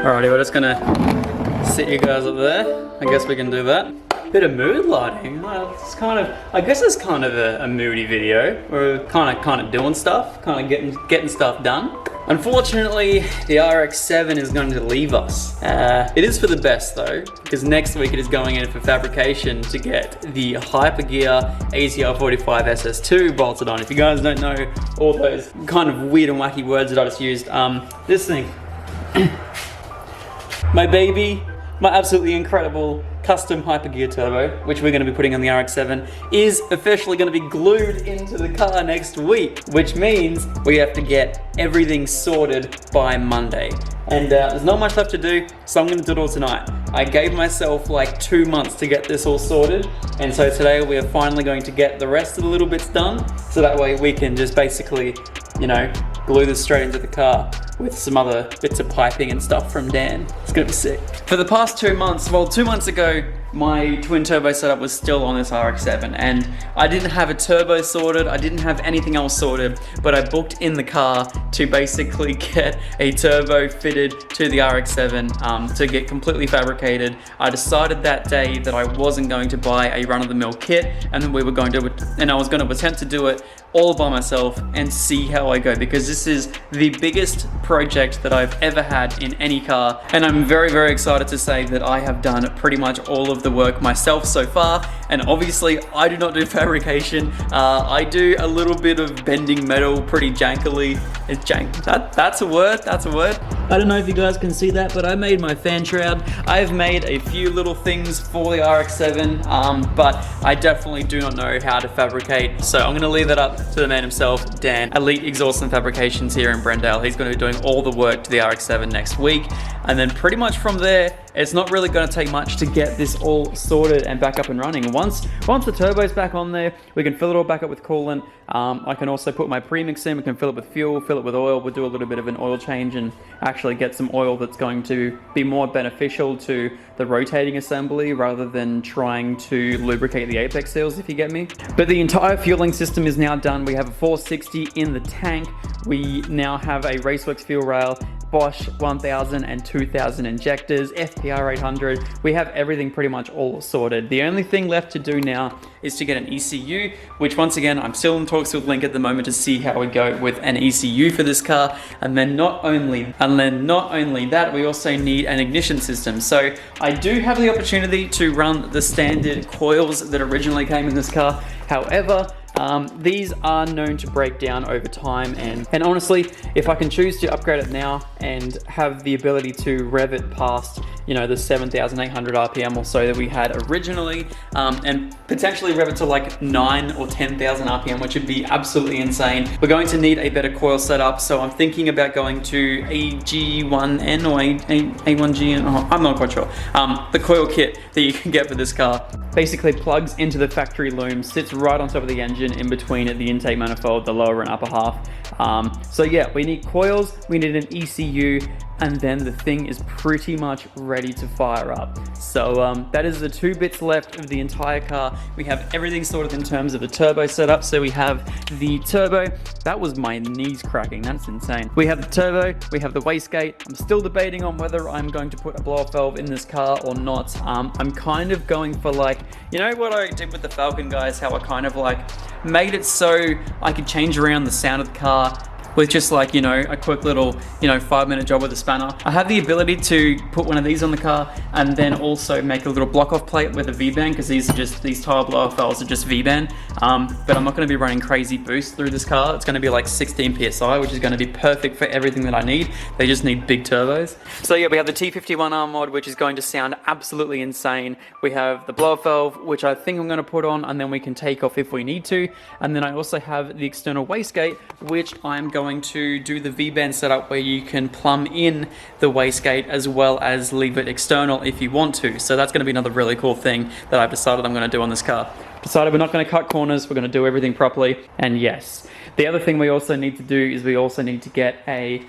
Alrighty, we're just gonna sit you guys up there. I guess we can do that. Bit of mood lighting. Well, it's kind of, I guess it's kind of a moody video. We're kind of doing stuff, kind of getting stuff done. Unfortunately, the RX7 is going to leave us. It is for the best though, because next week it is going in for fabrication to get the Hypergear ATR45 SS2 bolted on. If you guys don't know all those kind of weird and wacky words that I just used, this thing, my baby, my absolutely incredible custom Hypergear turbo, which we're going to be putting on the RX7, is officially going to be glued into the car next week, which means we have to get everything sorted by Monday. And there's not much left to do, so I'm going to do it all tonight. I gave myself like 2 months to get this all sorted, and so today we are finally going to get the rest of the little bits done, so that way we can just basically, you know, glue this straight into the car with some other bits of piping and stuff from Dan. It's gonna be sick. For the past 2 months, well, 2 months ago, my twin turbo setup was still on this RX7, and I didn't have a turbo sorted, I didn't have anything else sorted, but I booked in the car to basically get a turbo fitted to the RX7 to get completely fabricated. I decided that day that I wasn't going to buy a run-of-the-mill kit, and I was going to attempt to do it all by myself and see how I go, because this is the biggest project that I've ever had in any car, and I'm very, very excited to say that I have done pretty much all of the work myself so far. And obviously I do not do fabrication. I do a little bit of bending metal pretty jankily. It's jank. That's a word. That's a word. I don't know if you guys can see that, but I made my fan shroud. I've made a few little things for the RX7, but I definitely do not know how to fabricate. So I'm gonna leave that up to the man himself, Dan, Elite Exhaust and Fabrications here in Brendale. He's gonna be doing all the work to the RX7 next week. And then pretty much from there, it's not really gonna take much to get this all sorted and back up and running. Once the turbo's back on there, we can fill it all back up with coolant. I can also put my premix in, we can fill it with fuel, fill it with oil. We'll do a little bit of an oil change and actually get some oil that's going to be more beneficial to the rotating assembly rather than trying to lubricate the apex seals, if you get me. But the entire fueling system is now done. We have a 460 in the tank. We now have a Raceworks fuel rail, Bosch 1000 and 2000 injectors, FPR 800. We have everything pretty much all sorted. The only thing left to do now is to get an ECU, which once again, I'm still in talks with Link at the moment to see how we go with an ECU for this car. And then not only that, we also need an ignition system. So I do have the opportunity to run the standard coils that originally came in this car. However, these are known to break down over time, and honestly, if I can choose to upgrade it now and have the ability to rev it past, you know, the 7,800 RPM or so that we had originally, and potentially rev it to like 9 or 10,000 RPM, which would be absolutely insane. We're going to need a better coil setup, so I'm thinking about going to AG1N or A1GN, oh, I'm not quite sure. The coil kit that you can get for this car basically plugs into the factory loom, sits right on top of the engine in between the intake manifold, the lower and upper half. So yeah, we need coils, we need an ECU, and then the thing is pretty much ready to fire up. So that is the 2 bits left of the entire car. We have everything sorted in terms of the turbo setup. So we have the turbo. That was my knees cracking, that's insane. We have the turbo, we have the wastegate. I'm still debating on whether I'm going to put a blow-off valve in this car or not. I'm kind of going for, like, you know what I did with the Falcon, guys, how I kind of like made it so I could change around the sound of the car with just, like, you know, a quick little, you know, 5-minute job with a spanner. I have the ability to put one of these on the car and then also make a little block off plate with a V-band, because these tire blow off valves are just V-band. But I'm not gonna be running crazy boost through this car. It's gonna be like 16 PSI, which is gonna be perfect for everything that I need. They just need big turbos. So yeah, we have the T51R mod, which is going to sound absolutely insane. We have the blow off valve, which I think I'm gonna put on, and then we can take off if we need to. And then I also have the external wastegate, which I'm going to do the V-band setup where you can plumb in the wastegate as well as leave it external if you want to. So that's going to be another really cool thing that I've decided I'm going to do on this car. Decided we're not going to cut corners, we're going to do everything properly. And yes, the other thing we also need to do is we also need to get a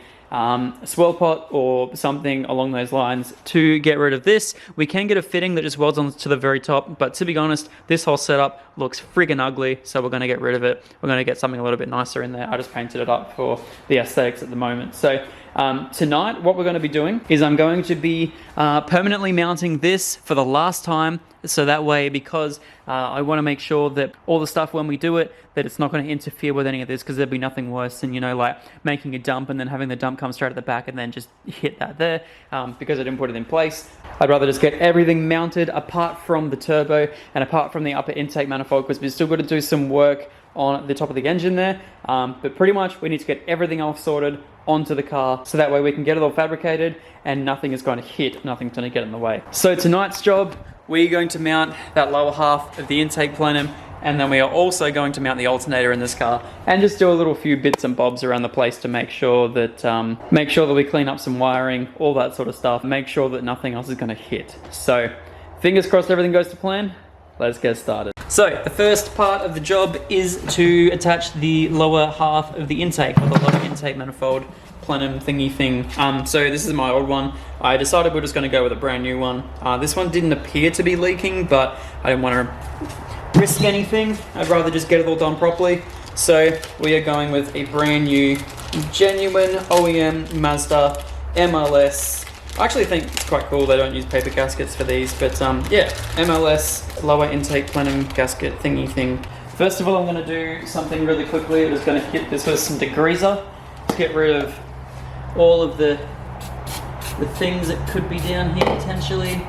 swirl pot or something along those lines to get rid of this. We can get a fitting that just welds on to the very top, but to be honest, this whole setup looks friggin' ugly, so we're going to get rid of it. We're going to get something a little bit nicer in there. I just painted it up for the aesthetics at the moment. So Tonight, what we're going to be doing is I'm going to be permanently mounting this for the last time. So that way, because I want to make sure that all the stuff when we do it, that it's not going to interfere with any of this, because there'd be nothing worse than, you know, like making a dump and then having the dump come straight at the back and then just hit that there, because I didn't put it in place. I'd rather just get everything mounted apart from the turbo and apart from the upper intake manifold, because we've still got to do some work on the top of the engine there. But pretty much we need to get everything else sorted onto the car, so that way we can get it all fabricated and nothing is going to hit, nothing's going to get in the way. So tonight's job, we're going to mount that lower half of the intake plenum, and then we are also going to mount the alternator in this car and just do a little few bits and bobs around the place to make sure that we clean up some wiring, all that sort of stuff, make sure that nothing else is going to hit. So fingers crossed everything goes to plan. Let's get started. So the first part of the job is to attach the lower half of the intake, or the lower intake manifold plenum thingy thing. So this is my old one. I decided we're just going to go with a brand new one. This one didn't appear to be leaking, but I didn't want to risk anything. I'd rather just get it all done properly. So we are going with a brand new, genuine OEM Mazda MLS. I actually think it's quite cool they don't use paper gaskets for these, but yeah, MLS lower intake plenum gasket thingy thing. First of all, I'm going to do something really quickly. I'm just going to hit this with some degreaser to get rid of all of the things that could be down here potentially.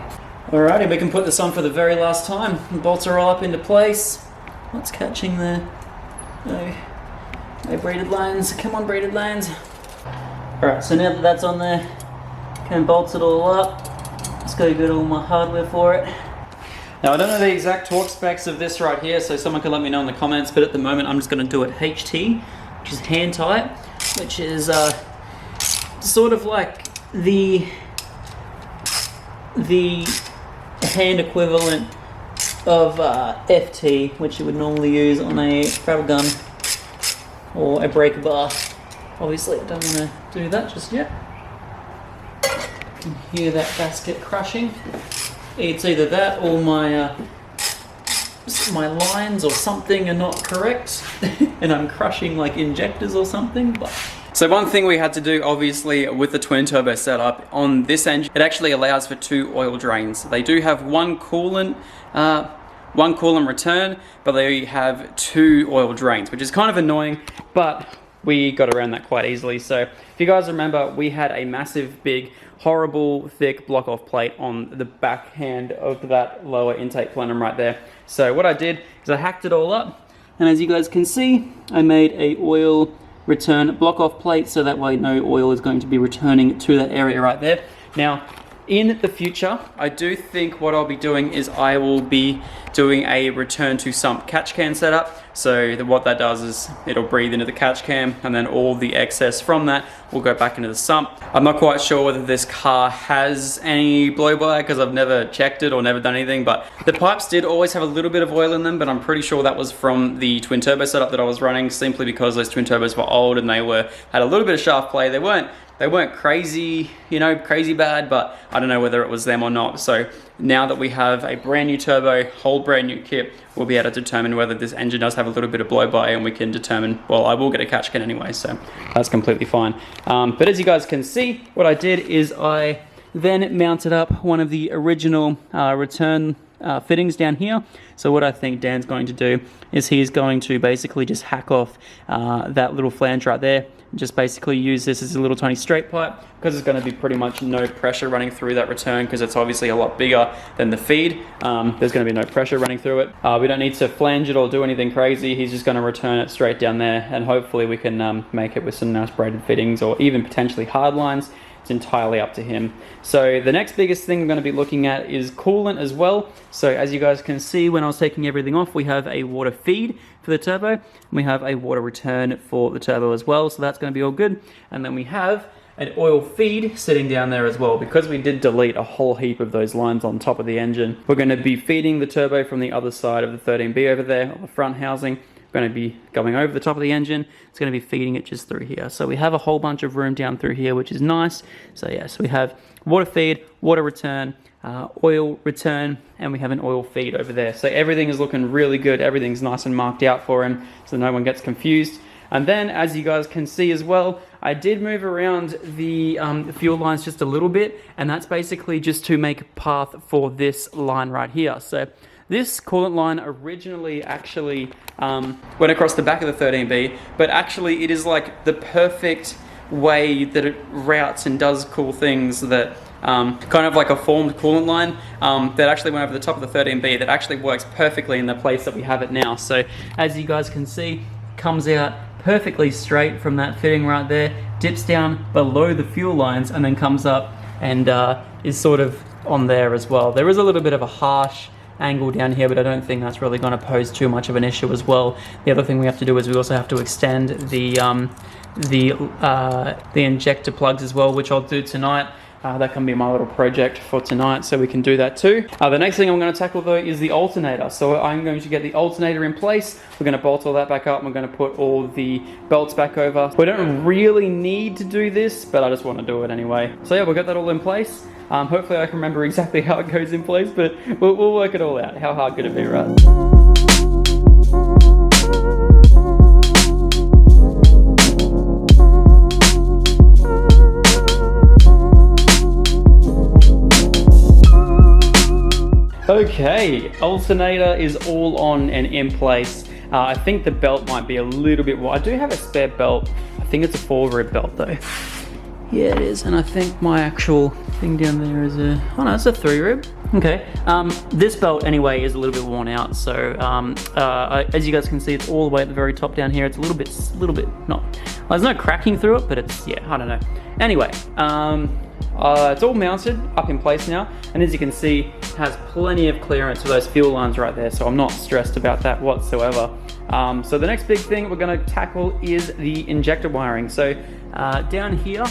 Alrighty, we can put this on for the very last time. The bolts are all up into place. What's catching the no braided lines? Come on, braided lines. Alright, so now that that's on there, can bolts it all up. Just gotta get all my hardware for it. Now I don't know the exact torque specs of this right here, so someone can let me know in the comments, but at the moment I'm just gonna do it HT, which is hand tight, which is sort of like the hand equivalent of FT, which you would normally use on a travel gun or a breaker bar. Obviously I don't want to do that just yet. You can hear that gasket crushing. It's either that or my lines or something are not correct and I'm crushing like injectors or something. But so one thing we had to do, obviously, with the twin turbo setup on this engine, it actually allows for 2 oil drains. They do have one coolant return, but they have 2 oil drains, which is kind of annoying, but we got around that quite easily. So if you guys remember, we had a massive, big, horrible, thick block-off plate on the backhand of that lower intake plenum right there. So what I did is I hacked it all up, and as you guys can see, I made a oil return block-off plate, so that way no oil is going to be returning to that area right there. Now, in the future, I do think what I'll be doing is I will be doing a return to sump catch can setup. So what that does is it'll breathe into the catch cam, and then all the excess from that will go back into the sump. I'm not quite sure whether this car has any blow-by because I've never checked it or never done anything, but the pipes did always have a little bit of oil in them, but I'm pretty sure that was from the twin turbo setup that I was running, simply because those twin turbos were old and they had a little bit of shaft play. They weren't crazy, you know, crazy bad, but I don't know whether it was them or not. So now that we have a brand new turbo, whole brand new kit, we'll be able to determine whether this engine does have a little bit of blow-by, and we can determine, well, I will get a catch can anyway, so that's completely fine. But as you guys can see, what I did is I then mounted up one of the original return fittings down here. So what I think Dan's going to do is he's going to basically just hack off that little flange right there, and just basically use this as a little tiny straight pipe, because there's going to be pretty much no pressure running through that return, because it's obviously a lot bigger than the feed. There's going to be no pressure running through it. We don't need to flange it or do anything crazy. He's just going to return it straight down there, and hopefully we can make it with some nice braided fittings or even potentially hard lines. It's entirely up to him. So the next biggest thing we're going to be looking at is coolant as well. So as you guys can see, when I was taking everything off, we have a water feed for the turbo, and we have a water return for the turbo as well, so that's going to be all good. And then we have an oil feed sitting down there as well, because we did delete a whole heap of those lines on top of the engine. We're going to be feeding the turbo from the other side of the 13B over there on the front housing. We're going to be going over the top of the engine. It's going to be feeding it just through here. So we have a whole bunch of room down through here, which is nice. So yeah, so we have water feed, water return, oil return, and we have an oil feed over there. So everything is looking really good. Everything's nice and marked out for him, so no one gets confused. And then, as you guys can see as well, I did move around the fuel lines just a little bit, and that's basically just to make a path for this line right here. So this coolant line originally actually went across the back of the 13B, but actually it is like the perfect way that it routes and does cool things, that kind of like a formed coolant line that actually went over the top of the 13B that actually works perfectly in the place that we have it now. So as you guys can see, comes out perfectly straight from that fitting right there, dips down below the fuel lines, and then comes up and is sort of on there as well. There is a little bit of a harsh angle down here, but I don't think that's really going to pose too much of an issue as well. The other thing we have to do is we also have to extend the injector plugs as well, which I'll do tonight. That can be my little project for tonight, so we can do that too. The next thing I'm going to tackle though is the alternator. So I'm going to get the alternator in place. We're going to bolt all that back up. We're going to put all the belts back over. We don't really need to do this, but I just want to do it anyway. So yeah, we'll get that all in place. Hopefully I can remember exactly how it goes in place, but we'll work it all out. How hard could it be, right? Okay, alternator is all on and in place. I think the belt might be a little bit wide. I do have a spare belt. I think it's a 4-rib belt though. Yeah, it is, and I think my actual thing down there is oh no, it's a 3-rib. Okay, this belt anyway is a little bit worn out, so as you guys can see, it's all the way at the very top down here. It's a little bit not, there's no cracking through it, but it's, yeah, I don't know. Anyway, it's all mounted up in place now, and as you can see, it has plenty of clearance for those fuel lines right there, so I'm not stressed about that whatsoever. So the next big thing we're going to tackle is the injector wiring. So down here,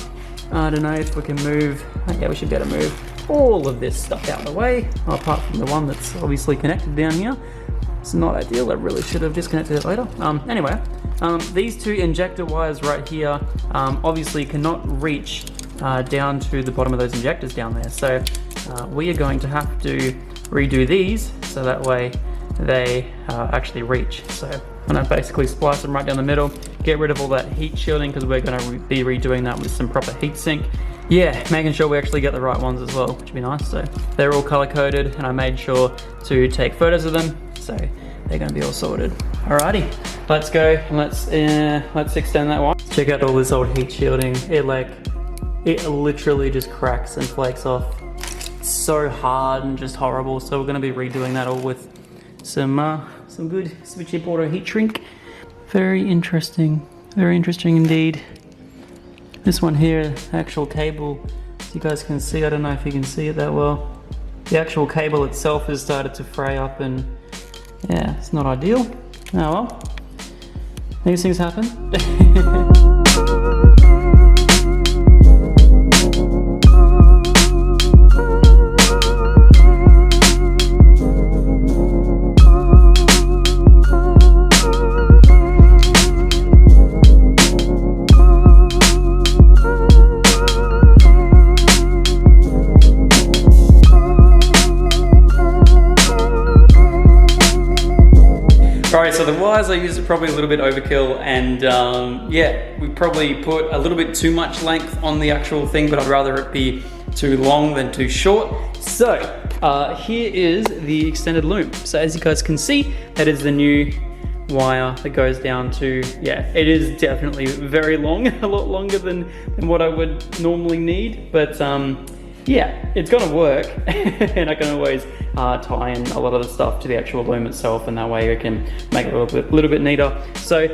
I don't know if we can move, yeah, we should be able to move all of this stuff out of the way, apart from the one that's obviously connected down here. It's not ideal, I really should have disconnected it later. Anyway, these two injector wires right here obviously cannot reach down to the bottom of those injectors down there. So we are going to have to redo these so that way they actually reach. So I'm going to basically splice them right down the middle, get rid of all that heat shielding because we're going to be redoing that with some proper heat sink. Yeah, making sure we actually get the right ones as well, which would be nice. So they're all color coded, and I made sure to take photos of them, so they're going to be all sorted. Alrighty, let's go and let's extend that one. Check out all this old heat shielding. It literally just cracks and flakes off. It's so hard and just horrible. So we're going to be redoing that all with some good switchy auto heat shrink. Very interesting indeed. This one here, actual cable, as you guys can see, I don't know if you can see it that well. The actual cable itself has started to fray up, and yeah, it's not ideal. Oh well, these things happen. Alright, so the wires I used are probably a little bit overkill, and yeah, we probably put a little bit too much length on the actual thing, but I'd rather it be too long than too short. So here is the extended loom. So as you guys can see, that is the new wire that goes down to, yeah, it is definitely very long, a lot longer than what I would normally need, but yeah, it's gonna work. And I can always tie in a lot of the stuff to the actual loom itself, and that way we can make it a little bit neater. So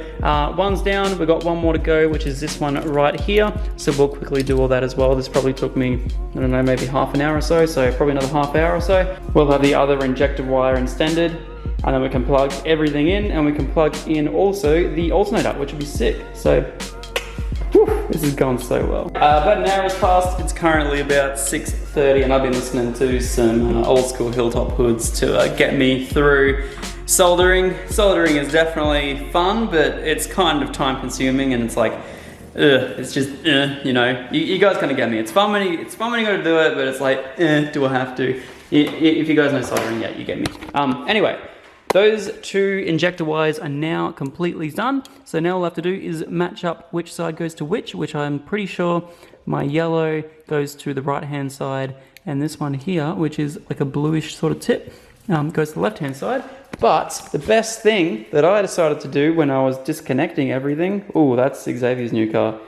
one's down, we've got one more to go, which is this one right here. So we'll quickly do all that as well. This probably took me, I don't know, maybe half an hour or so, probably another half hour or so. We'll have the other injector wire extended, and then we can plug everything in, and we can plug in also the alternator, which would be sick. So whew, this has gone so well. About an hour has passed. It's currently about 6:30, and I've been listening to some old school Hilltop Hoods to get me through soldering. Soldering is definitely fun, but it's kind of time consuming, and it's like, it's just, you know, you guys kind of get me. It's fun when you gotta do it, but it's like, do I have to? If you guys know soldering, yeah, you get me. Anyway, those two injector wires are now completely done. So now all I have to do is match up which side goes to which I'm pretty sure my yellow goes to the right-hand side, and this one here, which is like a bluish sort of tip, goes to the left-hand side. But the best thing that I decided to do when I was disconnecting everything, oh, that's Xavier's new car.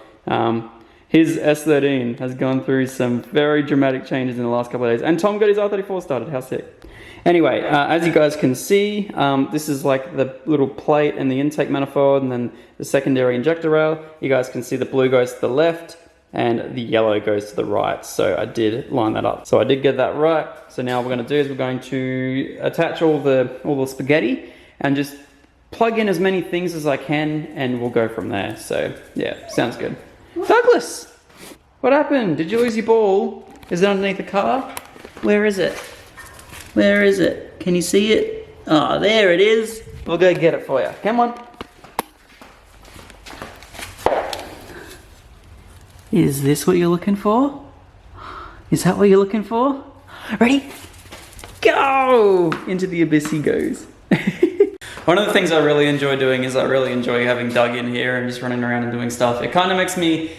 His S13 has gone through some very dramatic changes in the last couple of days, and Tom got his R34 started. How sick. Anyway, as you guys can see, this is like the little plate and the intake manifold, and then the secondary injector rail. You guys can see the blue goes to the left and the yellow goes to the right. So I did line that up. So I did get that right. So now what we're going to do is we're going to attach all the spaghetti and just plug in as many things as I can, and we'll go from there. So yeah, sounds good. Douglas, what happened? Did you lose your ball? Is it underneath the car? Where is it? Where is it? Can you see it? Oh, there it is. We'll go get it for you. Come on. Is this what you're looking for? Is that what you're looking for? Ready? Go! Into the abyss he goes. One of the things I really enjoy doing is I really enjoy having Doug in here and just running around and doing stuff. It kind of makes me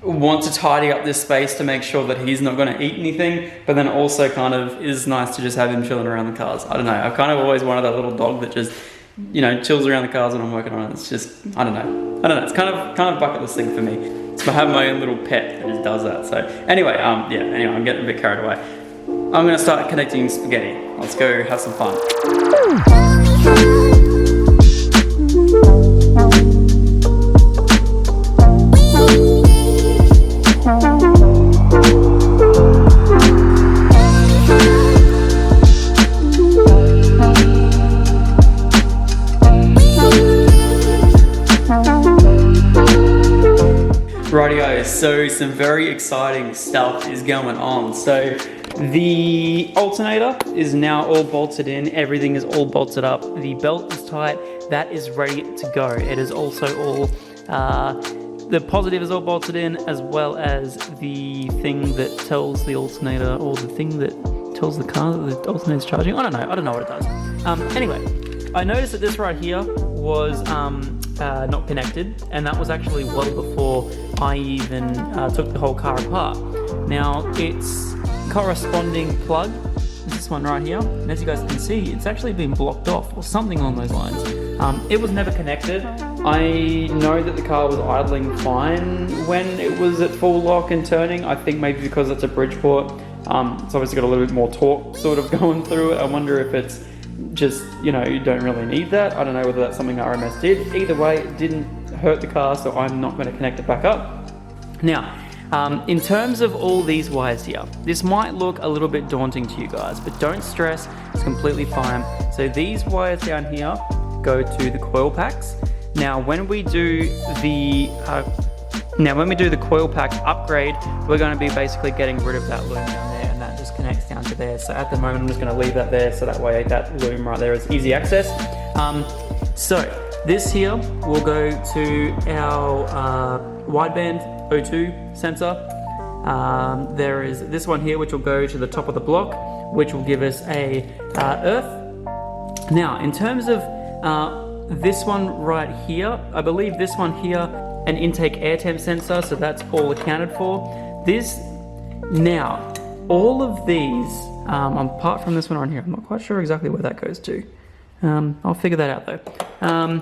want to tidy up this space to make sure that he's not going to eat anything, but then also kind of is nice to just have him chilling around the cars. I don't know, I've kind of always wanted that little dog that just, you know, chills around the cars when I'm working on it. It's just, I don't know, it's kind of bucket list thing for me. It's to have my own little pet that just does that. So anyway, I'm getting a bit carried away. I'm going to start connecting spaghetti. Let's go have some fun. Rightio, so some very exciting stuff is going on. So the alternator is now all bolted in, everything is all bolted up, the belt is tight, that is ready to go. It is also all, the positive is all bolted in, as well as the thing that tells the alternator, or the thing that tells the car that the alternator is charging. I don't know what it does. Anyway, I noticed that this right here was not connected, and that was actually well before I even took the whole car apart. Now its corresponding plug is this one right here, and as you guys can see, it's actually been blocked off or something along those lines. It was never connected. I know that the car was idling fine when it was at full lock and turning. I think maybe because it's a Bridgeport, it's obviously got a little bit more torque sort of going through it. I wonder if it's just, you know, you don't really need that. I don't know whether that's something RMS did. Either way, it didn't hurt the car, so I'm not going to connect it back up. Now, in terms of all these wires here, this might look a little bit daunting to you guys, but don't stress, it's completely fine. So these wires down here go to the coil packs. Now, when we do the coil pack upgrade, we're going to be basically getting rid of that loom down there, and that just connects down to there. So at the moment, I'm just going to leave that there, so that way that loom right there is easy access. So this here will go to our wideband O2 sensor. There is this one here which will go to the top of the block, which will give us a earth. Now, in terms of this one right here, I believe this one here, an intake air temp sensor, so that's all accounted for. Now, all of these, apart from this one right here, I'm not quite sure exactly where that goes to. I'll figure that out though.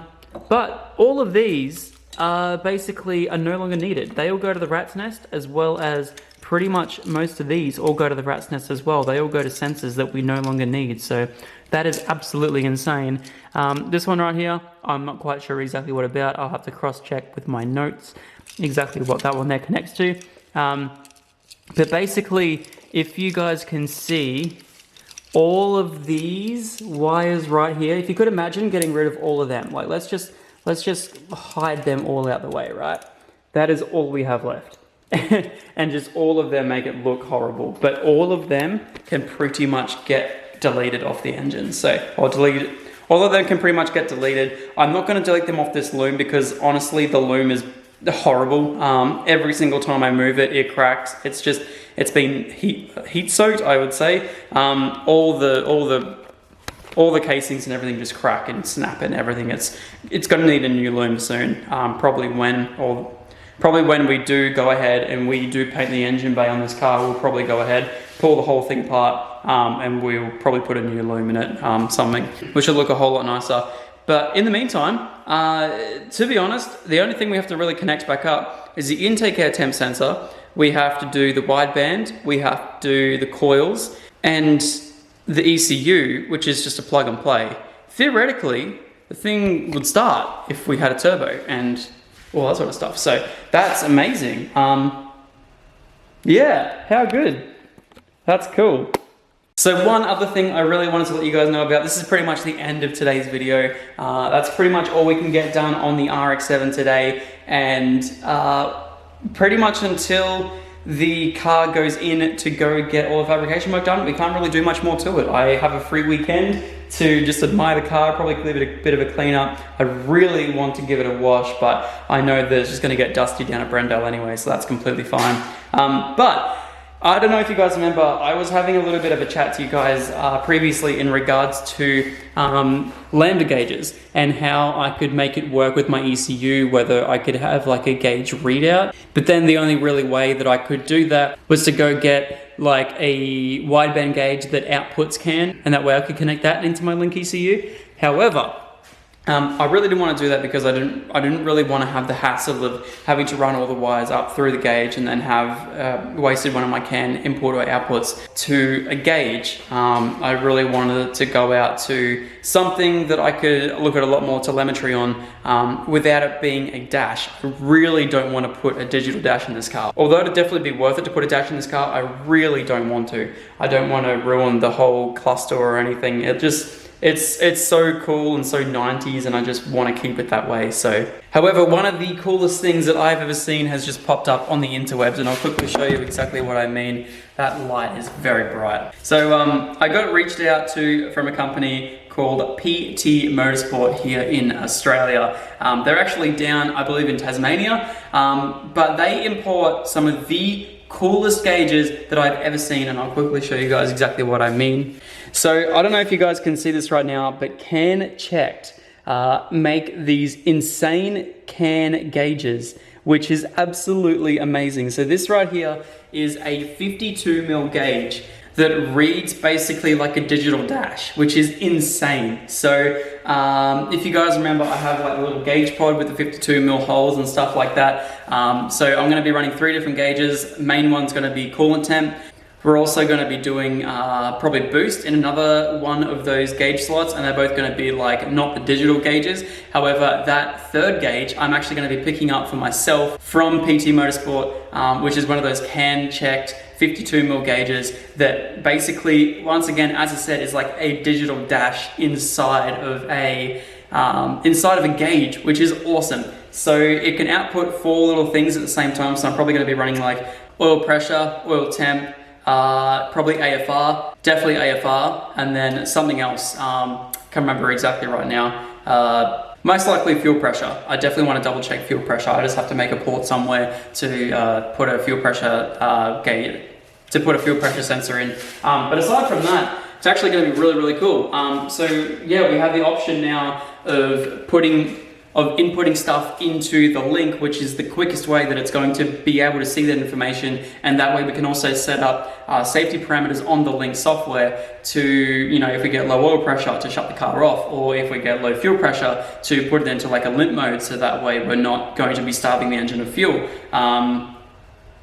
But all of these basically are no longer needed. They all go to the rat's nest, as well as pretty much most of these all go to the rat's nest as well. They all go to sensors that we no longer need. So that is absolutely insane. This one right here, I'm not quite sure exactly what about. I'll have to cross-check with my notes exactly what that one there connects to. But basically, if you guys can see, all of these wires right here, if you could imagine getting rid of all of them, like let's just hide them all out the way, right? That is all we have left. And just all of them make it look horrible, but all of them can pretty much get deleted off the engine. So, or deleted, all of them can pretty much get deleted. I'm not going to delete them off this loom because honestly, the loom is horrible. Every single time I move it, it cracks. It's been heat soaked, I would say. All the all the casings and everything just crack and snap and everything. It's going to need a new loom soon, probably when we do go ahead and we do paint the engine bay on this car. We'll probably go ahead, pull the whole thing apart, and we'll probably put a new loom in it, something which will look a whole lot nicer. But in the meantime, to be honest, the only thing we have to really connect back up is the intake air temp sensor. We have to do the wideband, we have to do the coils, and the ECU, which is just a plug and play. Theoretically, the thing would start if we had a turbo and all that sort of stuff. So that's amazing. Yeah, how good. That's cool. So one other thing I really wanted to let you guys know about, this is pretty much the end of today's video. That's pretty much all we can get done on the RX7 today, and pretty much until the car goes in to go get all the fabrication work done, we can't really do much more to it. I have a free weekend to just admire the car, probably give it a bit of a clean up. I really want to give it a wash, but I know that it's just gonna get dusty down at Brendale anyway, so that's completely fine. But I don't know if you guys remember, I was having a little bit of a chat to you guys previously in regards to lambda gauges and how I could make it work with my ECU, whether I could have like a gauge readout. But then the only really way that I could do that was to go get like a wideband gauge that outputs CAN, and that way I could connect that into my Link ECU. However, I really didn't want to do that because I didn't really want to have the hassle of having to run all the wires up through the gauge and then have wasted one of my CAN input or outputs to a gauge. I really wanted to go out to something that I could look at a lot more telemetry on without it being a dash. I really don't want to put a digital dash in this car. Although it'd definitely be worth it to put a dash in this car, I really don't want to. I don't want to ruin the whole cluster or anything. It's so cool and so 90s, and I just want to keep it that way. So, however, one of the coolest things that I've ever seen has just popped up on the interwebs, and I'll quickly show you exactly what I mean. That light is very bright. So I got reached out to from a company called PT Motorsport here in Australia. They're actually down, I believe, in Tasmania, but they import some of the coolest gauges that I've ever seen, and I'll quickly show you guys exactly what I mean. So I don't know if you guys can see this right now, but CAN Checked make these insane CAN gauges, which is absolutely amazing. So this right here is a 52mm gauge that reads basically like a digital dash, which is insane. So if you guys remember, I have like a little gauge pod with the 52mm holes and stuff like that. So I'm gonna be running 3 different gauges. Main one's gonna be coolant temp. We're also going to be doing probably boost in another one of those gauge slots, and they're both going to be like not the digital gauges. However, that third gauge I'm actually going to be picking up for myself from PT Motorsport, which is one of those CAN checked 52mm gauges that basically, once again, as I said, is like a digital dash inside of a gauge, which is awesome. So it can output 4 little things at the same time. So I'm probably going to be running like oil pressure, oil temp, probably AFR, definitely AFR, and then something else, can't remember exactly right now. Most likely fuel pressure. I definitely want to double check fuel pressure. I just have to make a port somewhere to put a fuel pressure sensor in. But aside from that, it's actually going to be really, really cool. So yeah, we have the option now of inputting stuff into the Link, which is the quickest way that it's going to be able to see that information, and that way we can also set up safety parameters on the Link software to, you know, if we get low oil pressure, to shut the car off, or if we get low fuel pressure, to put it into like a limp mode, so that way we're not going to be starving the engine of fuel.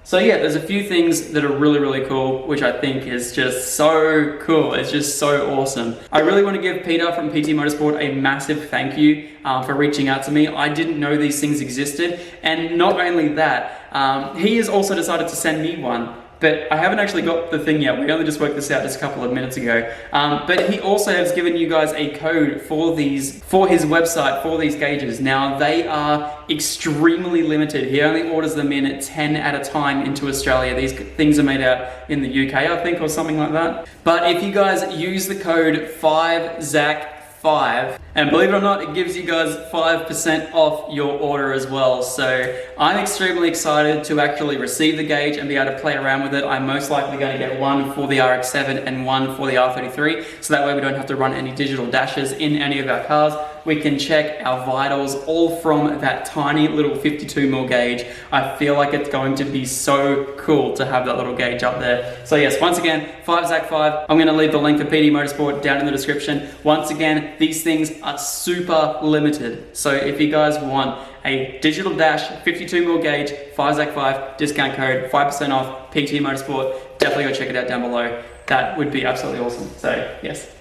So yeah, there's a few things that are really, really cool, which I think is just so cool. It's just so awesome. I really want to give Peter from PT Motorsport a massive thank you for reaching out to me. I didn't know these things existed, and not only that, he has also decided to send me one. But I haven't actually got the thing yet. We only just worked this out just a couple of minutes ago. But he also has given you guys a code for his website for these gauges. Now they are extremely limited. He only orders them in at 10 at a time into Australia. These things are made out in the UK, I think, or something like that. But if you guys use the code 5ZAC 5. And believe it or not, it gives you guys 5% off your order as well. So I'm extremely excited to actually receive the gauge and be able to play around with it. I'm most likely going to get one for the RX7 and one for the R33. So that way we don't have to run any digital dashes in any of our cars. We can check our vitals all from that tiny little 52mm gauge. I feel like it's going to be so cool to have that little gauge up there. So yes, once again, 5ZAC5. I'm going to leave the link for PD Motorsport down in the description. Once again, these things are super limited. So if you guys want a digital dash 52mm gauge, 5ZAC5, discount code, 5% off, PT Motorsport, definitely go check it out down below. That would be absolutely awesome. So yes.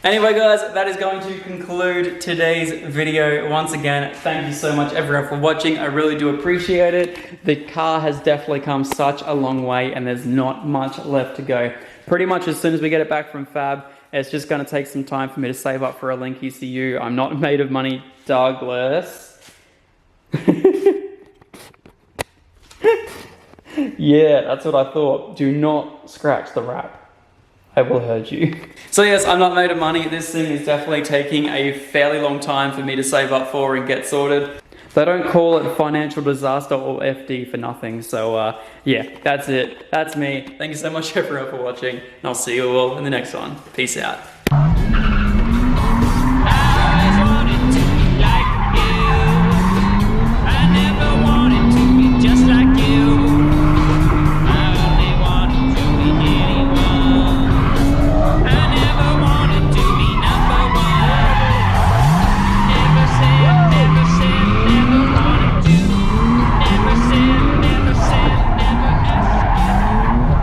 Anyway guys, that is going to conclude today's video. Once again, thank you so much everyone for watching. I really do appreciate it. The car has definitely come such a long way and there's not much left to go. Pretty much as soon as we get it back from Fab, it's just going to take some time for me to save up for a link ECU. I'm not made of money, Douglas. Yeah, that's what I thought. Do not scratch the wrap. I will hurt you. So yes, I'm not made of money. This thing is definitely taking a fairly long time for me to save up for and get sorted. They don't call it financial disaster or FD for nothing. So yeah, that's it. That's me. Thank you so much everyone for watching, and I'll see you all in the next one. Peace out.